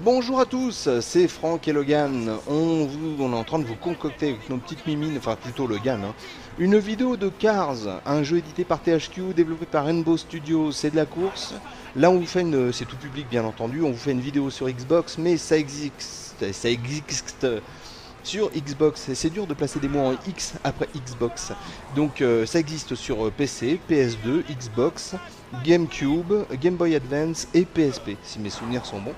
Bonjour à tous, c'est Franck et Logan. On est en train de vous concocter avec nos petites mimines, enfin plutôt Logan, une vidéo de Cars, un jeu édité par THQ, développé par Rainbow Studios, c'est de la course. Là on vous fait c'est tout public bien entendu, on vous fait une vidéo sur Xbox, mais ça existe sur Xbox, et c'est dur de placer des mots en X après Xbox. Donc ça existe sur PC, PS2, Xbox, GameCube, Game Boy Advance et PSP, si mes souvenirs sont bons.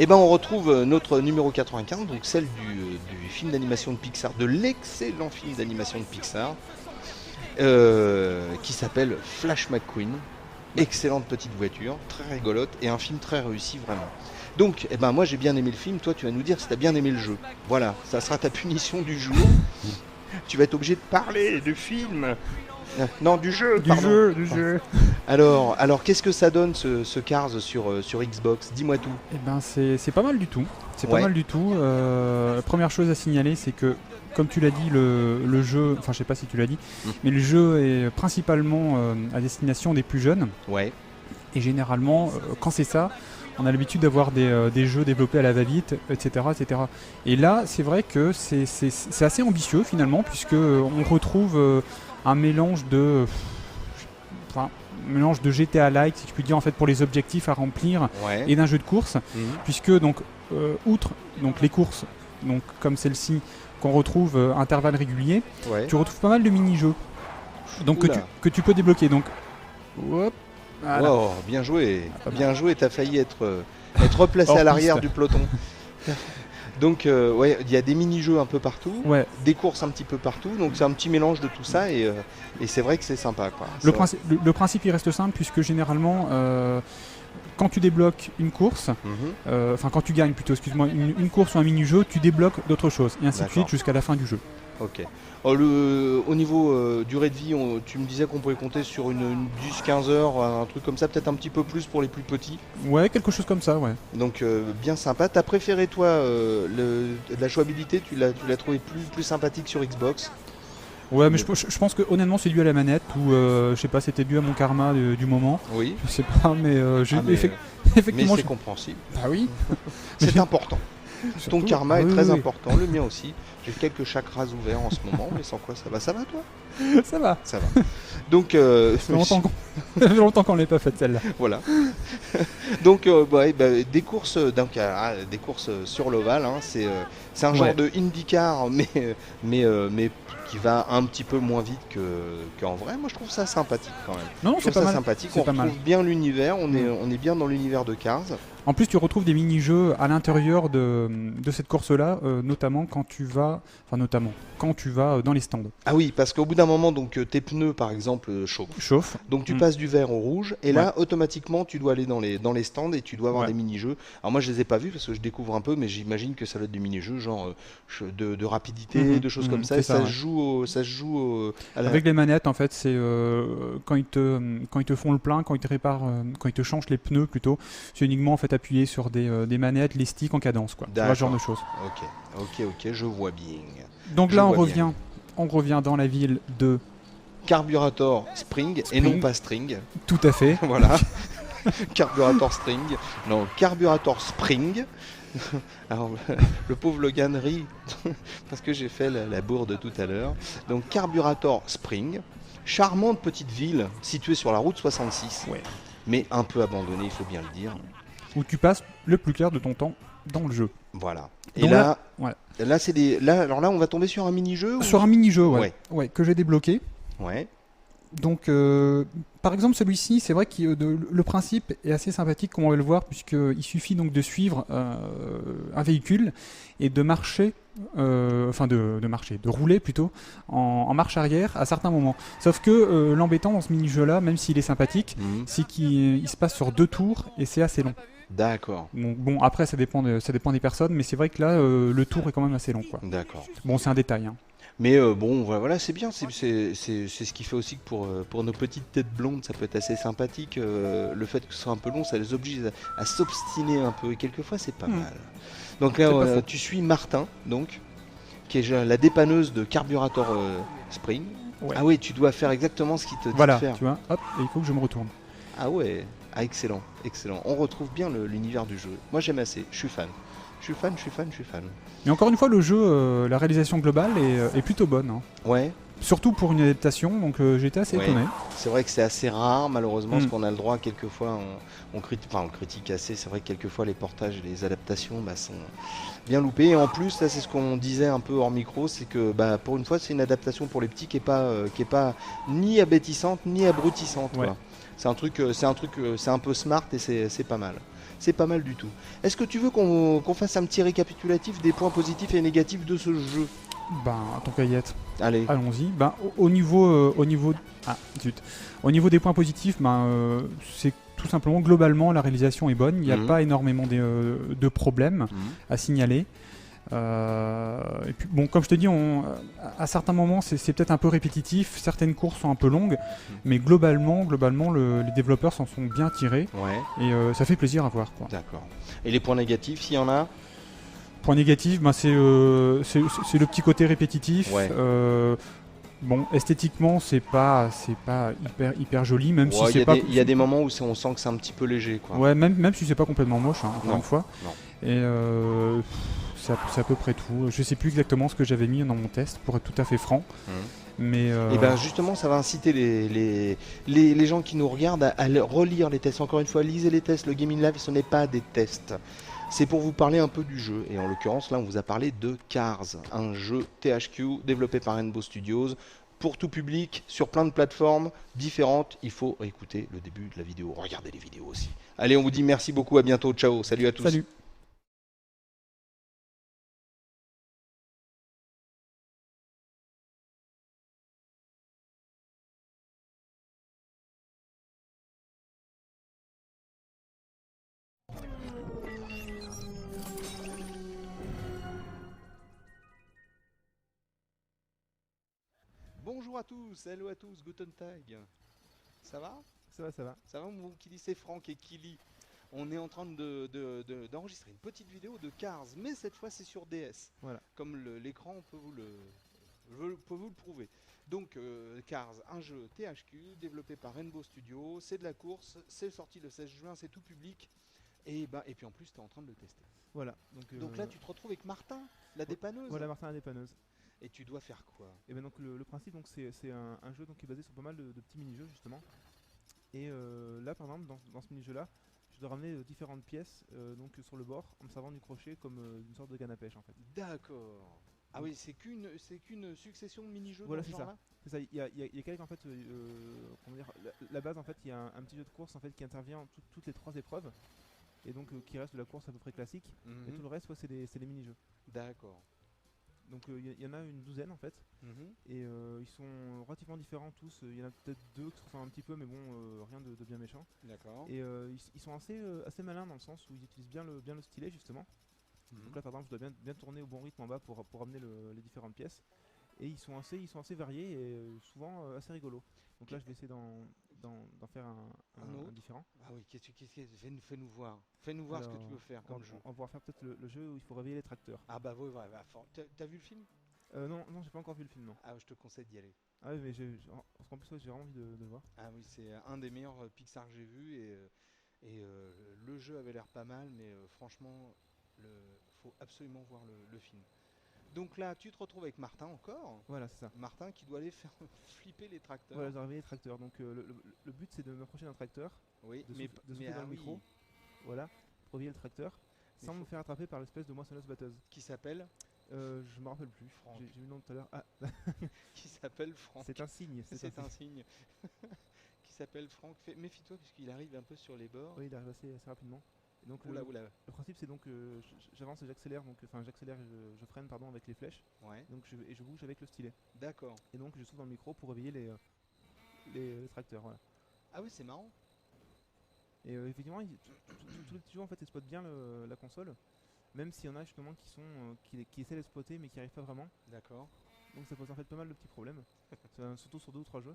Et ben on retrouve notre numéro 95, donc celle du film d'animation de Pixar, de l'excellent film d'animation de Pixar, qui s'appelle Flash McQueen. Excellente petite voiture, très rigolote et un film très réussi vraiment. Donc, moi j'ai bien aimé le film, toi tu vas nous dire si tu as bien aimé le jeu. Voilà, ça sera ta punition du jour. Tu vas être obligé de parler du film. Non, du jeu, pardon. Du jeu. Alors qu'est-ce que ça donne ce Cars sur Xbox? Dis-moi tout. Eh ben c'est pas mal du tout. C'est Ouais. pas mal du tout. La première chose à signaler, c'est que, comme tu l'as dit, le jeu, enfin je sais pas si tu l'as dit, mais le jeu est principalement à destination des plus jeunes. Ouais. Et généralement, quand c'est ça, on a l'habitude d'avoir des jeux développés à la va-vite, etc., etc. Et là, c'est vrai que c'est assez ambitieux finalement, puisque on retrouve un mélange de GTA-like, si je puis dire, en fait, pour les objectifs à remplir, Ouais. et d'un jeu de course, Mhm. puisque donc outre donc les courses, donc comme celle-ci qu'on retrouve intervalles réguliers, Ouais. tu retrouves pas mal de mini-jeux, donc Oula. que tu peux débloquer. Donc, hop, voilà. Oh, bien joué, pas bien joué, t'as failli être replacé Hors à l'arrière piste. du peloton. Donc ouais, il y a des mini-jeux un peu partout, Ouais. des courses un petit peu partout, donc c'est un petit mélange de tout ça et c'est vrai que c'est sympa quoi. Le principe il reste simple, puisque généralement quand tu débloques une course, Mhm. enfin quand tu gagnes plutôt, excuse-moi, une course ou un mini-jeu, tu débloques d'autres choses, et ainsi de D'accord. suite jusqu'à la fin du jeu. Ok. Oh, au niveau durée de vie, tu me disais qu'on pouvait compter sur une 10-15 heures, un truc comme ça, peut-être un petit peu plus pour les plus petits. Ouais, quelque chose comme ça, ouais. Donc bien sympa. T'as préféré toi la jouabilité, tu l'as trouvé plus sympathique sur Xbox? Ouais, mais je pense que honnêtement c'est dû à la manette, ou je sais pas, c'était dû à mon karma du moment. Oui. Je sais pas, mais Mais effectivement. c'est compréhensible. Bah oui. C'est Mais- important. Ton Surtout- karma est oui, très oui, important, le mien aussi. J'ai quelques chakras ouverts en ce moment, mais sans quoi ça va. Ça va toi? oui. Ça va. Ça va. Donc Ça fait longtemps ça fait longtemps qu'on l'ait pas faite celle-là. voilà. Donc des courses des courses sur l'ovale, c'est un genre Ouais. de IndyCar mais qui va un petit peu moins vite qu'en vrai. Moi je trouve ça sympathique quand même. Non, Je c'est trouve pas ça mal. sympathique, C'est on pas mal. retrouve bien l'univers, on est bien dans l'univers de Cars. En plus, tu retrouves des mini-jeux à l'intérieur de cette course-là, notamment quand tu vas dans les stands. Ah oui, parce qu'au bout d'un moment, donc tes pneus par exemple chauffent. Chauffe. Donc tu Mm. passes du vert au rouge et là automatiquement tu dois aller dans les stands et tu dois avoir Ouais. des mini-jeux. Alors moi je les ai pas vus parce que je découvre un peu, mais j'imagine que ça doit être des mini-jeux genre de rapidité, Mhm, de choses mhm, comme ça. c'est Et ça, ça, ouais. se joue à la... Avec les manettes, en fait, c'est quand ils te font le plein, quand ils te réparent, quand ils te changent les pneus plutôt, c'est uniquement en fait appuyer sur des manettes, les sticks en cadence, quoi. Tu vois, ce genre de choses. Ok, je vois bien. Donc Je là, vois bien. on revient dans la ville de. Carburator Spring et non pas String. Tout à fait. Voilà. Carburator String. Non, Carburator Spring. Alors, le pauvre Logan rit parce que j'ai fait la bourde tout à l'heure. Donc, Carburator Spring, charmante petite ville située sur la route 66, Ouais. mais un peu abandonnée, il faut bien le dire. Où tu passes le plus clair de ton temps dans le jeu. Voilà. Et Donc là, voilà. alors là, on va tomber sur un mini-jeu ou- Sur un mini-jeu, Ouais. ouais, que j'ai débloqué. Ouais. Donc, par exemple, celui-ci, c'est vrai que le principe est assez sympathique, comme on va le voir, puisqu'il suffit donc de suivre un véhicule et de marcher, de rouler plutôt, en marche arrière à certains moments. Sauf que l'embêtant dans ce mini-jeu-là, même s'il est sympathique, Mhm. c'est qu'il se passe sur 2 tours et c'est assez long. D'accord. Donc, bon, après, ça dépend des personnes, mais c'est vrai que là, le tour est quand même assez long, quoi. D'accord. Bon, c'est un détail, hein. Mais bon, voilà, c'est bien, c'est ce qui fait aussi que pour nos petites têtes blondes, ça peut être assez sympathique. Le fait que ce soit un peu long, ça les oblige à s'obstiner un peu, et quelquefois c'est pas mal. Donc là, C'est pas faux. tu suis Martin, donc, qui est la dépanneuse de Carburator Spring. Ouais. Ah oui, tu dois faire exactement ce qu'il te dit Voilà, de faire. tu vois, hop, et il faut que je me retourne. Ah ouais, Ah, excellent, excellent. On retrouve bien l'univers du jeu. Moi j'aime assez, je suis fan. Je suis fan, je suis fan, je suis fan. Mais encore une fois, le jeu, la réalisation globale est plutôt bonne, hein. Ouais, Surtout pour une adaptation, donc j'étais assez ouais. étonné. C'est vrai que c'est assez rare, malheureusement, parce Mm. qu'on a le droit, quelquefois, on critique assez. C'est vrai que quelquefois, les portages et les adaptations sont bien loupés. Et en plus, là, c'est ce qu'on disait un peu hors micro, c'est que pour une fois, c'est une adaptation pour les petits qui est pas ni abétissante ni abrutissante, Ouais. quoi. C'est un peu smart et c'est pas mal. C'est pas mal du tout. Est-ce que tu veux qu'on fasse un petit récapitulatif des points positifs et négatifs de ce jeu? Ben, tant qu'à y être, Allez. allons-y. Ben, ah, zut. Au niveau des points positifs, c'est tout simplement globalement la réalisation est bonne. Il n'y a Mhm. pas énormément de problèmes Mhm. à signaler. Et puis, bon, comme je te dis, à certains moments, c'est peut-être un peu répétitif. Certaines courses sont un peu longues, mais globalement, les développeurs s'en sont bien tirés Ouais, et ça fait plaisir à voir, quoi. d'accord. Et les points négatifs, s'il y en a? Point négatif, c'est le petit côté répétitif. Ouais. Bon, esthétiquement, c'est pas hyper joli, même si Ouais, c'est pas. il y a des moments où on sent que c'est un petit peu léger, quoi. Ouais, même si c'est pas complètement moche, hein, encore Non, une fois. non. Et c'est à peu près tout. Je sais plus exactement ce que j'avais mis dans mon test, pour être tout à fait franc. Mhm. Mais Et ben justement, ça va inciter les gens qui nous regardent à relire les tests. Encore une fois, lisez les tests. Le Gaming Live, ce n'est pas des tests. C'est pour vous parler un peu du jeu. Et en l'occurrence, là, on vous a parlé de Cars, un jeu THQ développé par Rainbow Studios pour tout public sur plein de plateformes différentes. Il faut écouter le début de la vidéo. Regardez les vidéos aussi. Allez, on vous dit merci beaucoup. À bientôt. Ciao. Salut à tous. salut. Bonjour à tous. Hello à tous. Guten Tag. Ça va? Ça va, ça va. Ça va, mon Kili? C'est Franck et Kili. On est en train d'enregistrer une petite vidéo de Cars, mais cette fois c'est sur DS. Voilà. Comme l'écran peut vous le prouver. Donc Cars, un jeu THQ développé par Rainbow Studios, c'est de la course, c'est sorti le 16 juin, c'est tout public. Et puis en plus tu es en train de le tester. Voilà. Donc là tu te retrouves avec Martin, la dépanneuse. Voilà, Martin la dépanneuse. Et tu dois faire quoi? Et ben donc le principe donc c'est un jeu donc qui est basé sur pas mal de petits mini-jeux justement. Et là par exemple dans ce mini-jeu là, je dois ramener différentes pièces donc sur le bord en me servant du crochet comme une sorte de canne à pêche en fait. D'accord. Ah oui, c'est qu'une succession de mini-jeux Voilà, dans ce c'est ça. genre-là? C'est ça. Il y a quelques en fait comment dire la base en fait il y a un petit jeu de course en fait qui intervient toutes les 3 épreuves et donc qui reste de la course à peu près classique. Et tout le reste c'est les mini-jeux. D'accord. Donc il y en a une douzaine en fait. Et ils sont relativement différents tous. Il y en a peut-être 2 qui se ressemblent un petit peu, mais bon, rien de bien méchant. D'accord. Et ils sont assez malins dans le sens où ils utilisent bien le stylet justement. Donc là par exemple, je dois bien tourner au bon rythme en bas pour amener les différentes pièces. Et ils sont assez variés et souvent assez rigolos. Donc là je vais essayer d'en faire un différent. Ah oui, fais-nous voir. Fais-nous voir ce que tu veux faire comme jeu. On va pouvoir faire peut-être le jeu où il faut réveiller les tracteurs. Ah bah oui, t'as vu le film? Non, j'ai pas encore vu le film, non. Ah, je te conseille d'y aller. Ah oui, mais parce qu'en plus ouais, j'ai vraiment envie de le voir. Ah oui, c'est un des meilleurs Pixar que j'ai vu et le jeu avait l'air pas mal, mais franchement, faut absolument voir le film. Donc là, tu te retrouves avec Martin encore. Voilà, c'est ça. Martin qui dois aller faire flipper les tracteurs. Voilà, je dois réveiller les tracteurs. Donc le but c'est de m'approcher d'un tracteur, Oui, de souffler dans le micro, voilà, pour réveiller le tracteur, sans me faire attraper par l'espèce de moissonneuse batteuse. Qui s'appelle Je me rappelle plus. Franck. J'ai vu le nom tout à l'heure. Ah, Qui s'appelle Franck. c'est un signe. C'est un signe. Qui s'appelle Franck. Méfie-toi puisqu'il arrive un peu sur les bords. Oui, il arrive assez rapidement. Et donc Oula. le principe c'est donc j'avance et j'accélère, donc enfin j'accélère et je freine pardon avec les flèches. Ouais. Donc je bouge avec le stylet. D'accord. Et donc je souffle dans le micro pour réveiller les tracteurs. Voilà. Ah oui, c'est marrant. Et effectivement, tous les petits jeux en fait exploitent bien la console, même s'il y en a justement qui essaient d'exploiter mais qui n'y arrivent pas vraiment. D'accord. Donc ça pose en fait pas mal de petits problèmes, surtout sur 2 ou 3 jeux.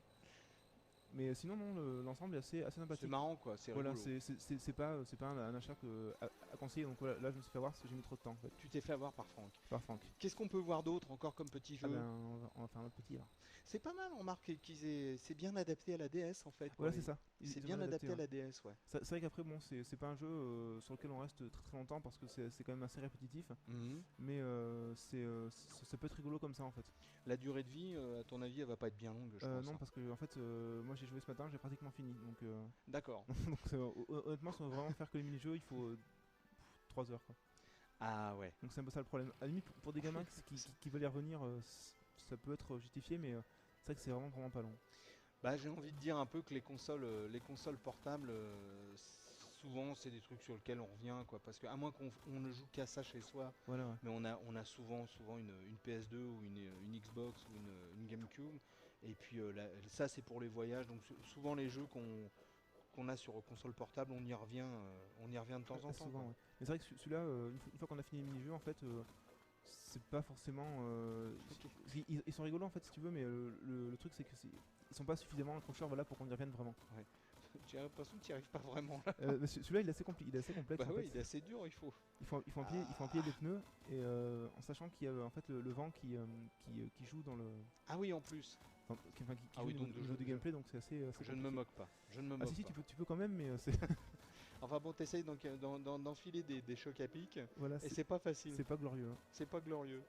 Mais sinon non, l'ensemble est assez sympathique. C'est marrant quoi, c'est Voilà, rigolo. c'est pas un achat à conseiller. Donc voilà, là je me suis fait avoir parce que j'ai mis trop de temps en fait. Tu t'es fait avoir par Franck. Par Franck. Qu'est-ce qu'on peut voir d'autre encore comme petit Ah jeu? ben, on va faire un autre petit alors. C'est pas mal, on remarque c'est bien adapté à la DS en fait. quoi. Voilà, c'est ça. C'est Ils ont bien adapté à ouais. la DS, ouais. C'est vrai qu'après, bon, c'est pas un jeu sur lequel on reste très très longtemps parce que c'est quand même assez répétitif. Mais ça peut être rigolo comme ça en fait. La durée de vie, à ton avis, elle va pas être bien longue, je pense. Non, hein. parce que en fait, moi j'ai joué ce matin, j'ai pratiquement fini. Donc, D'accord. donc honnêtement, si on veut vraiment faire que les mini-jeux, il faut 3 heures quoi. Ah ouais. Donc c'est un peu ça le problème. À la limite, pour des gamins qui veulent y revenir, ça peut être justifié, mais c'est vrai que c'est vraiment pas long. Bah, j'ai envie de dire un peu que les consoles portables, souvent c'est des trucs sur lesquels on revient, quoi. Parce qu'à moins qu'on ne joue qu'à ça chez soi, Voilà, ouais. mais on a souvent une PS2 ou une Xbox ou une GameCube. Et puis ça c'est pour les voyages. Donc souvent les jeux qu'on a sur console portable, on y revient de temps en temps. Souvent, quoi. ouais. Mais c'est vrai que celui-là, une fois qu'on a fini les mini-jeux, en fait, c'est pas forcément. Ils sont rigolos en fait, si tu veux, mais le truc c'est que ils sont pas suffisamment accrocheurs voilà, pour qu'on y revienne vraiment. J'ai l'impression que tu n'y arrives pas vraiment là. Mais celui-là, il est assez complexe. Bah en oui, fait. il est assez dur, il faut. Il faut empiler les pneus et en sachant qu'il y a en fait le vent qui joue dans le. Ah oui, en plus. Enfin, qui Ah joue oui, au donc niveau du jeu de gameplay, donc c'est assez. Je ne compliqué. me moque pas. Je ne me Ah moque si, pas. tu peux quand même, mais c'est Enfin bon, t'essayes donc d'enfiler des chocs à pic voilà, et c'est pas facile. c'est pas glorieux. Hein. C'est pas glorieux.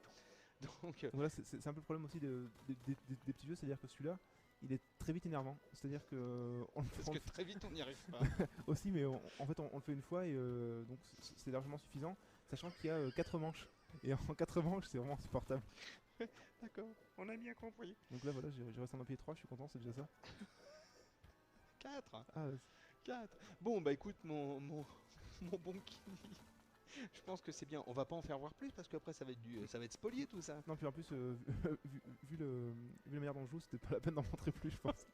Donc, Voilà, c'est un peu le problème aussi des petits jeux, c'est-à-dire que celui-là, il est très vite énervant. C'est-à-dire que on le parce prend que très vite on n'y arrive pas. aussi, mais en fait, on le fait une fois et donc c'est largement suffisant, sachant qu'il y a 4 manches. Et en 4 manches, c'est vraiment insupportable. D'accord, on a bien compris. Donc là, voilà, j'ai réussi à en payer 3, je suis content, c'est déjà ça. 4. Ah, 4. Bon, bah écoute, mon bon Kini. Je pense que c'est bien. On va pas en faire voir plus parce qu'après ça va être spolié tout ça. non, puis en plus, vu la manière dont je joue, c'était pas la peine d'en montrer plus, je pense.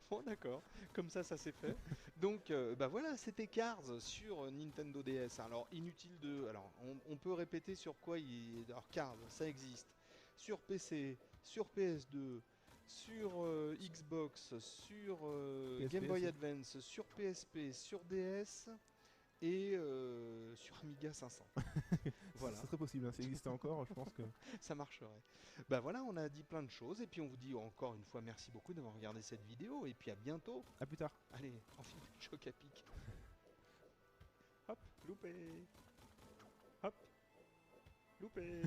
Bon, d'accord. Comme ça s'est fait. Donc, bah voilà, c'était Cars sur Nintendo DS. Alors, inutile de. Alors, on peut répéter sur quoi il. Alors, Cars, ça existe. Sur PC, sur PS2, sur Xbox, sur PSP Game Boy aussi. Advance, sur PSP, sur DS et sur Amiga 500. Voilà. C'est très possible, hein, ça existait encore, je pense que. Ça marcherait. Bah voilà, on a dit plein de choses et puis on vous dit encore une fois merci beaucoup d'avoir regardé cette vidéo et puis à bientôt. A plus tard. Allez, enfile le choc à pic. Hop, loupé. Hop, loupé.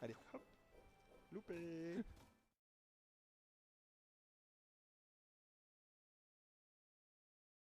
Allez, hop, loupé.